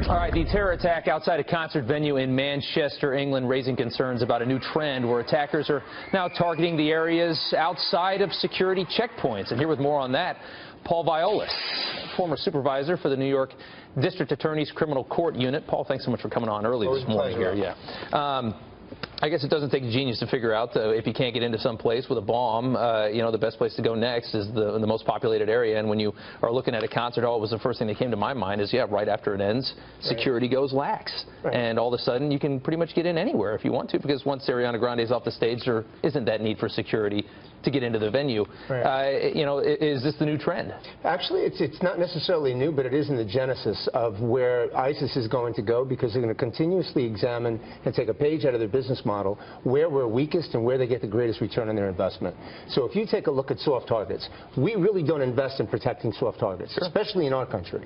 All right, the terror attack outside a concert venue in Manchester, England, raising concerns about a new trend where attackers are now targeting the areas outside of security checkpoints. And here with more on that, Paul Violas, former supervisor for the New York District Attorney's Criminal Court Unit. Paul, thanks so much for coming on early this morning here. Yeah. I guess it doesn't take a genius to figure out if you can't get into some place with a bomb, the best place to go next is the most populated area. And when you are looking at a concert hall, it was the first thing that came to my mind is, yeah, right after it ends, security goes lax. Right. And all of a sudden, you can pretty much get in anywhere if you want to, because once Ariana Grande is off the stage, there isn't that need for security to get into the venue. Right. Is this the new trend? Actually, it's not necessarily new, but it is in the genesis of where ISIS is going to go, because they're going to continuously examine and take a page out of their business model where we're weakest and where they get the greatest return on their investment. So if you take a look at soft targets, we really don't invest in protecting soft targets, especially in our country.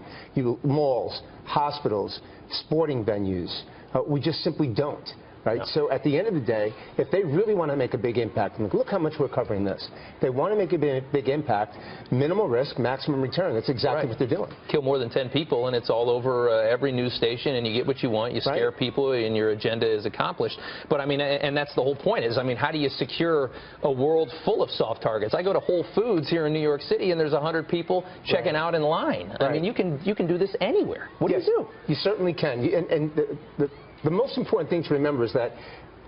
Malls, hospitals, sporting venues, we just simply don't. Right? No. So at the end of the day, if they really want to make a big impact, and look how much we're covering this, they want to make a big impact, minimal risk, maximum return. That's exactly what they're doing. Kill more than 10 people, and it's all over every news station, and you get what you want. You scare people, and your agenda is accomplished. But, I mean, and that's the whole point is, I mean, how do you secure a world full of soft targets? I go to Whole Foods here in New York City, and there's 100 people checking out in line. I mean, you can do this anywhere. What do you do? You certainly can. The most important thing to remember is that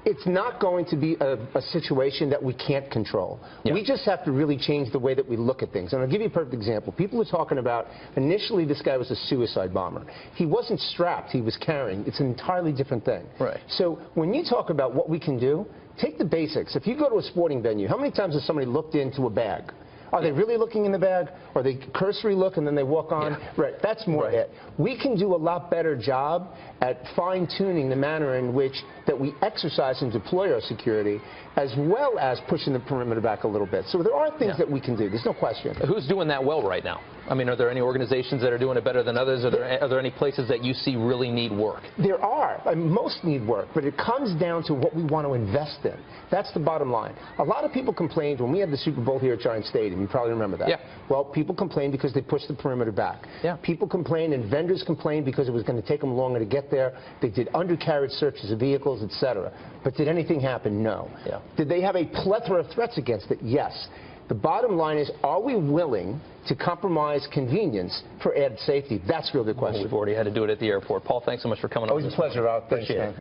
it's not going to be a situation that we can't control. Yeah. We just have to really change the way that we look at things. And I'll give you a perfect example. People are talking about, initially this guy was a suicide bomber. He wasn't strapped, he was carrying. It's an entirely different thing. Right. So when you talk about what we can do, take the basics. If you go to a sporting venue, how many times has somebody looked into a bag? Are they really looking in the bag? Or they cursory look and then they walk on? Yeah. Right, that's more it. We can do a lot better job at fine-tuning the manner in which that we exercise and deploy our security, as well as pushing the perimeter back a little bit. So there are things that we can do. There's no question. Who's doing that well right now? I mean, are there any organizations that are doing it better than others? Are there any places that you see really need work? There are. I mean, most need work, but it comes down to what we want to invest in. That's the bottom line. A lot of people complained when we had the Super Bowl here at Giant Stadium. You probably remember that. Yeah. Well, people complained because they pushed the perimeter back. Yeah. People complained and vendors complained because it was going to take them longer to get there. They did undercarriage searches of vehicles, etc. But did anything happen? No. Yeah. Did they have a plethora of threats against it? Yes. The bottom line is, are we willing to compromise convenience for added safety? That's really the question. We've already had to do it at the airport. Paul, thanks so much for coming on. Always a pleasure, Al. Appreciate it.